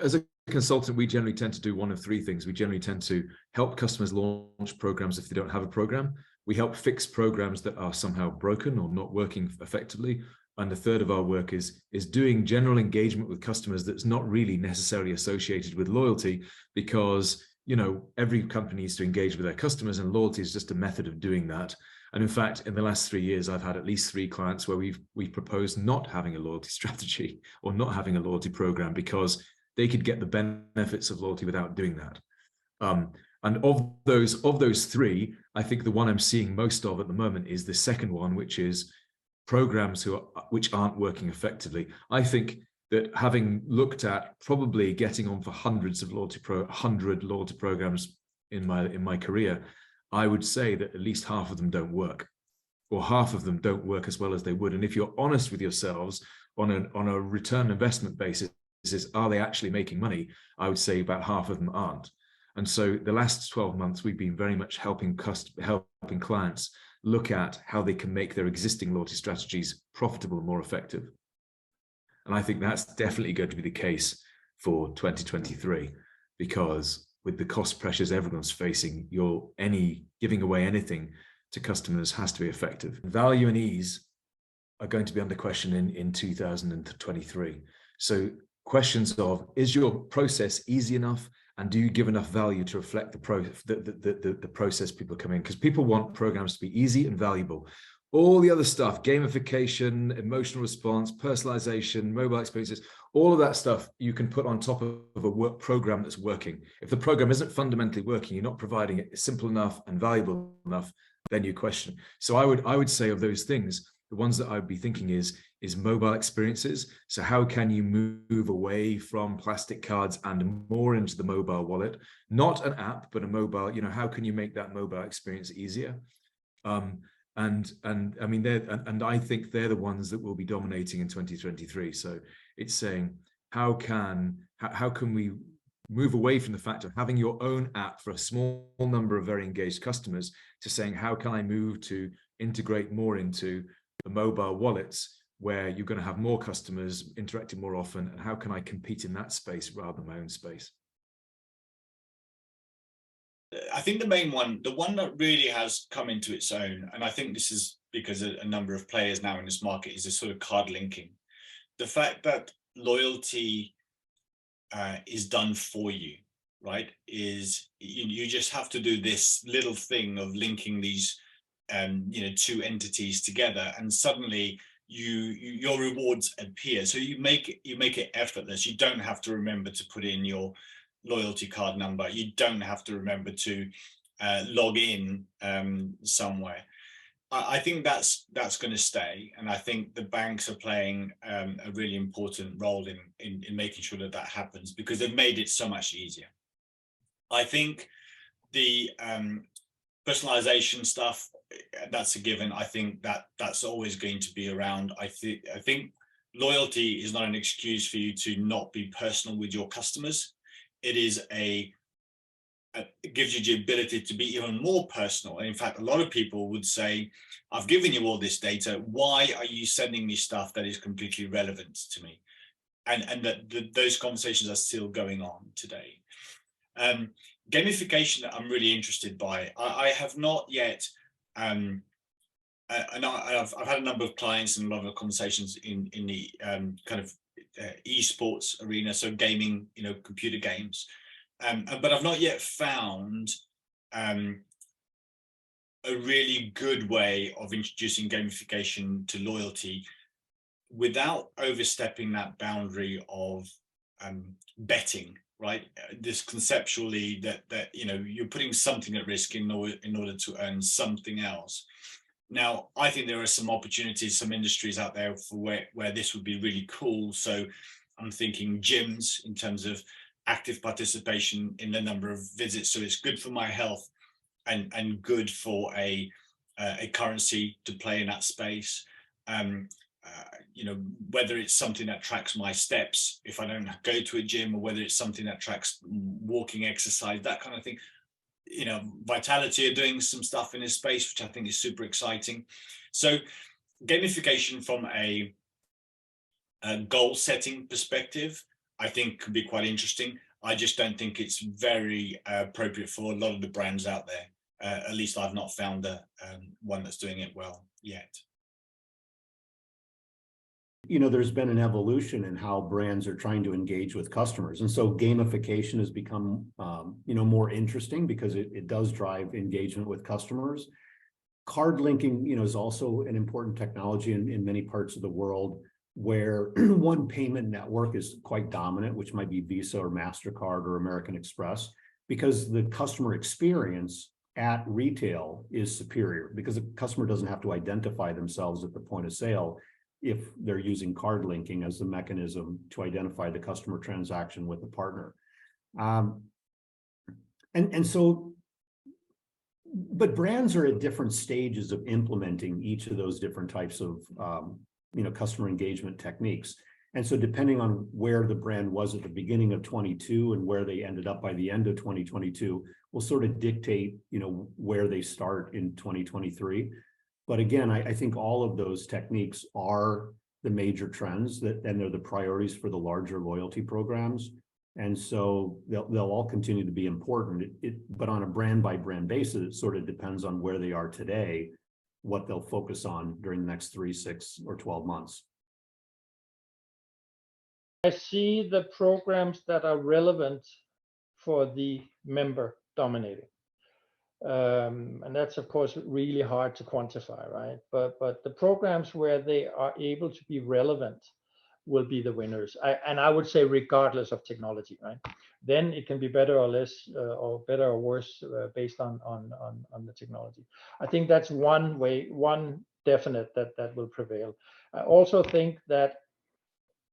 as a consultant, we generally tend to do one of three things. We generally tend to help customers launch programs if they don't have a program. We help fix programs that are somehow broken or not working effectively. And the third of our work is doing general engagement with customers that's not really necessarily associated with loyalty, because, you know, every company needs to engage with their customers, and loyalty is just a method of doing that. And in fact, in the last 3 years, I've had at least 3 clients where we've proposed not having a loyalty strategy or not having a loyalty program, because they could get the benefits of loyalty without doing that. And of those 3, I think the one I'm seeing most of at the moment is the second one, which is programs which aren't working effectively. I think that, having looked at probably getting on for hundreds of loyalty programs in my career, I would say that at least half of them don't work, or half of them don't work as well as they would. And if you're honest with yourselves on a return investment basis, are they actually making money? I would say about half of them aren't. And so the last 12 months, we've been very much helping clients look at how they can make their existing loyalty strategies profitable and more effective. And I think that's definitely going to be the case for 2023, because with the cost pressures everyone's facing, giving away anything to customers has to be effective. Value and ease are going to be under question in 2023. So questions of, is your process easy enough? And do you give enough value to reflect the process people come in? Because people want programs to be easy and valuable. All the other stuff, gamification, emotional response, personalization, mobile experiences, all of that stuff you can put on top of a work program that's working. If the program isn't fundamentally working, you're not providing it simple enough and valuable enough, then you question. So I would say, of those things, the ones that I would be thinking is mobile experiences. So how can you move away from plastic cards and more into the mobile wallet? Not an app, but a mobile, you know, how can you make that mobile experience easier? And I mean, I think they're the ones that will be dominating in 2023. So it's saying, how can we move away from the fact of having your own app for a small number of very engaged customers, to saying, how can I move to integrate more into the mobile wallets, where you're going to have more customers interacting more often, and how can I compete in that space rather than my own space? I think the main one, the one that really has come into its own, and I think this is because a number of players now in this market, is this sort of card linking. The fact that loyalty is done for you, right? Is you just have to do this little thing of linking these, 2 entities together, and suddenly your rewards appear. So you make it effortless. You don't have to remember to put in your loyalty card number. You don't have to remember to log in somewhere. I think that's going to stay, and I think the banks are playing a really important role in making sure that happens, because they've made it so much easier. I think the personalization stuff, that's a given. I think that's always going to be around. I think loyalty is not an excuse for you to not be personal with your customers. It is it gives you the ability to be even more personal. And in fact, a lot of people would say, I've given you all this data, why are you sending me stuff that is completely relevant to me? And those conversations are still going on today. Gamification, I'm really interested by. I have not yet, and I've had a number of clients and a lot of conversations in the kind of esports arena, so gaming, computer games. But I've not yet found a really good way of introducing gamification to loyalty without overstepping that boundary of betting, right? This conceptually that you're putting something at risk in order to earn something else. Now, I think there are some opportunities, some industries out there for where this would be really cool. So I'm thinking gyms, in terms of active participation in the number of visits. So it's good for my health and good for a currency to play in that space. Whether it's something that tracks my steps if I don't go to a gym, or whether it's something that tracks walking exercise, that kind of thing. Vitality are doing some stuff in this space, which I think is super exciting. So gamification from a goal setting perspective, I think could be quite interesting. I just don't think it's very appropriate for a lot of the brands out there. At least I've not found one that's doing it well yet. You know, there's been an evolution in how brands are trying to engage with customers. And so gamification has become, you know, more interesting because it does drive engagement with customers. Card linking, you know, is also an important technology in many parts of the world where one payment network is quite dominant, which might be Visa or MasterCard or American Express, because the customer experience at retail is superior because the customer doesn't have to identify themselves at the point of sale if they're using card linking as the mechanism to identify the customer transaction with the partner. But brands are at different stages of implementing each of those different types of you know, customer engagement techniques. And so depending on where the brand was at the beginning of 22 and where they ended up by the end of 2022 will sort of dictate, you know, where they start in 2023. But again, I think all of those techniques are the major trends and they're the priorities for the larger loyalty programs. And so they'll all continue to be important. But on a brand by brand basis, it sort of depends on where they are today, what they'll focus on during the next 3, 6, or 12 months. I see the programs that are relevant for the member dominating. And that's of course really hard to quantify, right? But the programs where they are able to be relevant will be the winners. I would say regardless of technology, right? Then it can be better or less, or better or worse based on the technology. I think that's one way, one definite that will prevail. I also think that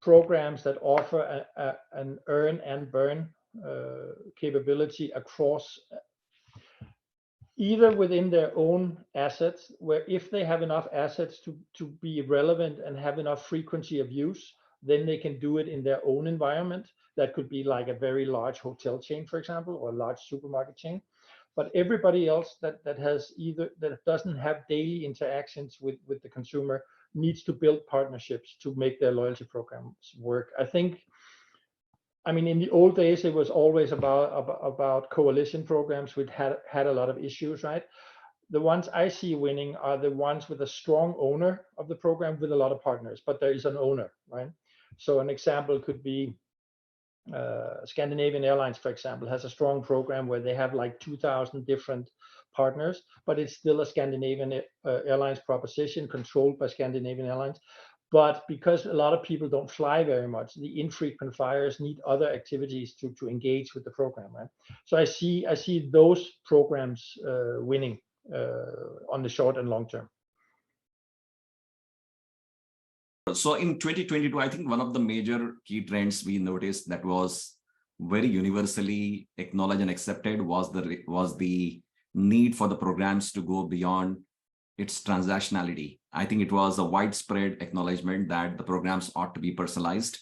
programs that offer an earn and burn capability across either within their own assets, where if they have enough assets to be relevant and have enough frequency of use, then they can do it in their own environment. That could be like a very large hotel chain, for example, or a large supermarket chain. But everybody else that has either that doesn't have daily interactions with the consumer needs to build partnerships to make their loyalty programs work. I mean, in the old days, it was always about coalition programs which had a lot of issues, right? The ones I see winning are the ones with a strong owner of the program with a lot of partners, but there is an owner, right? So an example could be Scandinavian Airlines, for example, has a strong program where they have like 2,000 different partners, but it's still a Scandinavian Airlines proposition controlled by Scandinavian Airlines. But because a lot of people don't fly very much, the infrequent flyers need other activities to engage with the program, right? So I see those programs winning on the short and long term. So in 2022, I think one of the major key trends we noticed that was very universally acknowledged and accepted was the need for the programs to go beyond its transactionality. I think it was a widespread acknowledgement that the programs ought to be personalized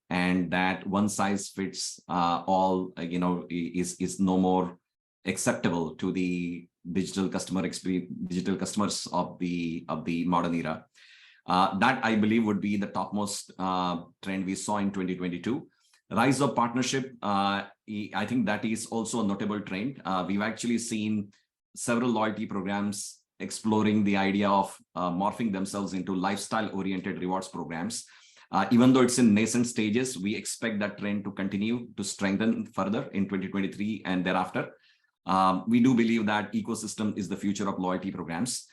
and that one size fits all, you know, is no more acceptable to the digital customer experience, digital customers of the modern era. That I believe would be the topmost trend we saw in 2022. Rise of partnership, I think that is also a notable trend. We've actually seen several loyalty programs exploring the idea of morphing themselves into lifestyle-oriented rewards programs. Even though it's in nascent stages, we expect that trend to continue to strengthen further in 2023 and thereafter. We do believe that ecosystem is the future of loyalty programs.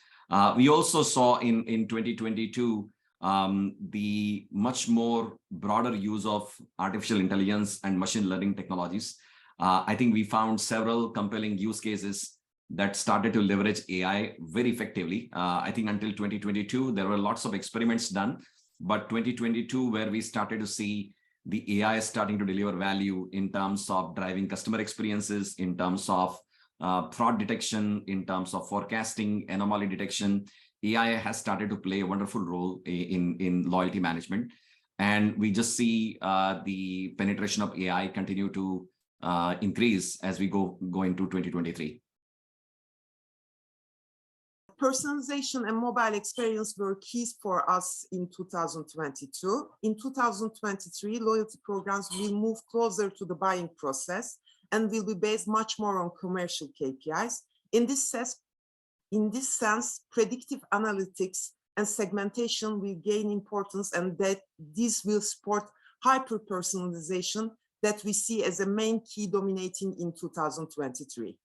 We also saw in 2022 the much more broader use of artificial intelligence and machine learning technologies. I think we found several compelling use cases that started to leverage AI very effectively. I think until 2022, there were lots of experiments done, but 2022, where we started to see the AI starting to deliver value in terms of driving customer experiences, in terms of fraud detection, in terms of forecasting, anomaly detection. AI has started to play a wonderful role in loyalty management. And we just see the penetration of AI continue to increase as we go into 2023. personalization and mobile experience were keys for us in 2022. In 2023, loyalty programs will move closer to the buying process and will be based much more on commercial KPIs. In this sense, predictive analytics and segmentation will gain importance, and that this will support hyper-personalization that we see as a main key dominating in 2023.